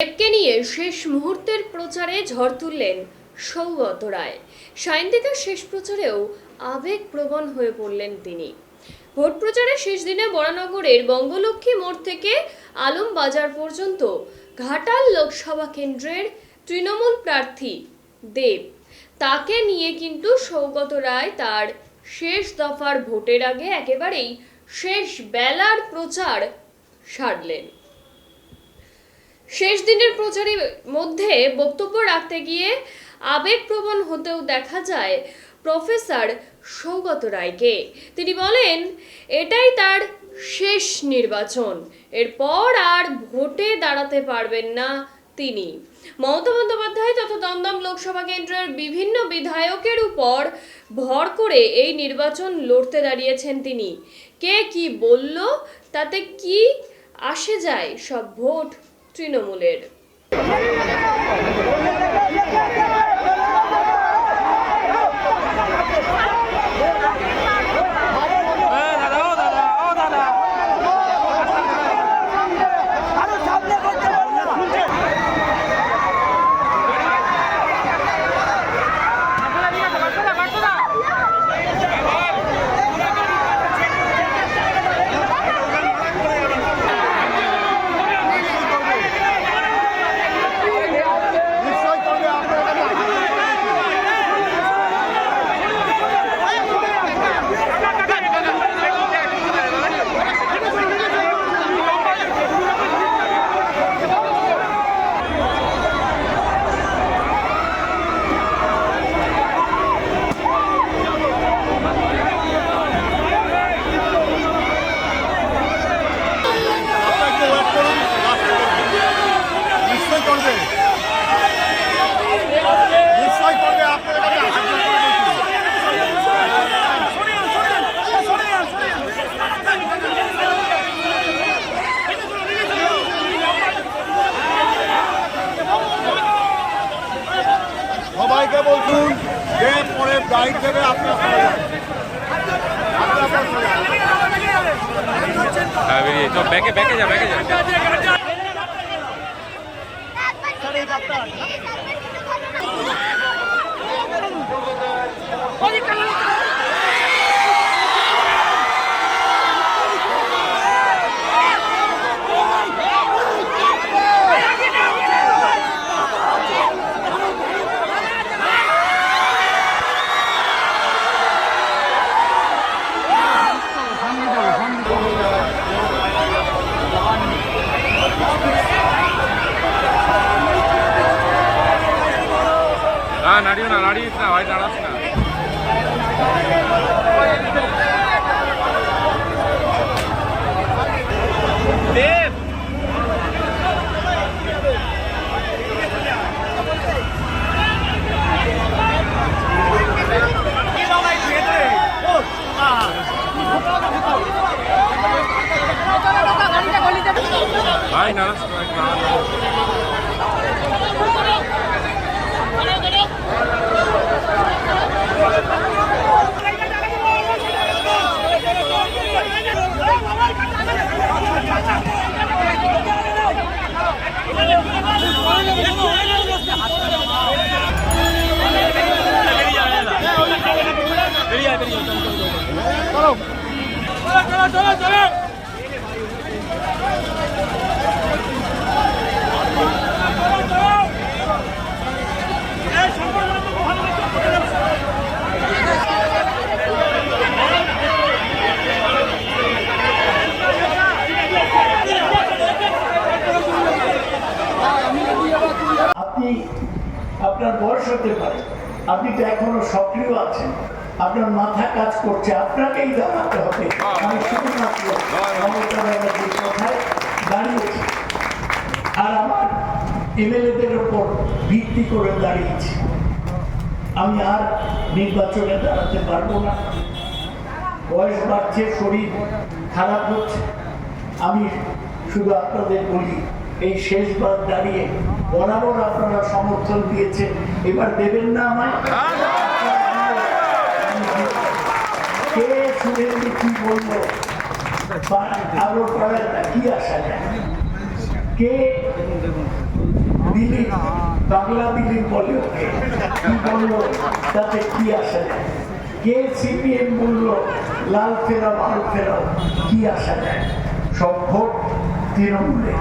দেবকে নিয়ে শেষ মুহূর্তের প্রচারে ঝড় তুললেন সৌগত রায়। সায়ন্তিকার শেষ প্রচারেও আবেগপ্রবণ হয়ে পড়লেন তিনি। ভোট প্রচারের শেষ দিনে বরানগরের বঙ্গলক্ষ্মী মোড় থেকে আলমবাজার পর্যন্ত ঘাটাল লোকসভা কেন্দ্রের তৃণমূল প্রার্থী দেব, তাকে নিয়ে কিন্তু সৌগত রায় তার শেষ দফার ভোটের আগে একেবারেই শেষ বেলার প্রচার সারলেন। শেষ দিনের প্রচারের মধ্যে বক্তব্য রাখতে গিয়ে আবেগপ্রবণ হতেও দেখা যায় প্রফেসর সৌগত রায়কে। তিনি বলেন, এটাই তার শেষ নির্বাচন, এরপর আর ভোটে দাঁড়াতে পারবেন না তিনি। মমতা বন্দ্যোপাধ্যায় তথা দমদম লোকসভা কেন্দ্রের বিভিন্ন বিধায়কের উপর ভর করে এই নির্বাচন লড়তে দাঁড়িয়েছেন তিনি। কে কি বলল তাতে কি আসে যায়, সব ভোট তৃণমূলের। সবাইকে বলুন যে পরে গাইড দেবে আপনার ব্যাকে যা নাড়িয়ে না ভাই, দাঁড়াস না। দেব ভাই নাড়াস না। চলো আপনি, আপনার বয়স হতে পারে, আপনি তো এখনো সক্রিয় আছেন, আপনার মাথা কাজ করছে, আপনাকেই দাঁড়াতে হবে। আমি শুধুমাত্র মমতা ব্যানার্জির কথায় দাঁড়িয়েছি আর আমার এমএলএদের ওপর ভিত্তি করে দাঁড়িয়েছি। আমি আর নির্বাচনে দাঁড়াতে পারবো না, বয়স বাড়ছে, শরীর খারাপ হচ্ছে। আমি শুধু আপনাদের বলি, এই শেষবার দাঁড়িয়ে বরাবর আপনারা সমর্থন দিয়েছেন, এবার দেবেন না আমায়? কে শুনেননি কি বলবো, আরো করার কি আসা যায়? কে দিলীপ, বাংলা দিলীপ বলে ওকে, কি বললো তাতে কি আসা যায়? কে সিপিএম বললো লাল ফেরাও আল ফেরাও, কি আসা যায়? সব ভোট তৃণমূলে।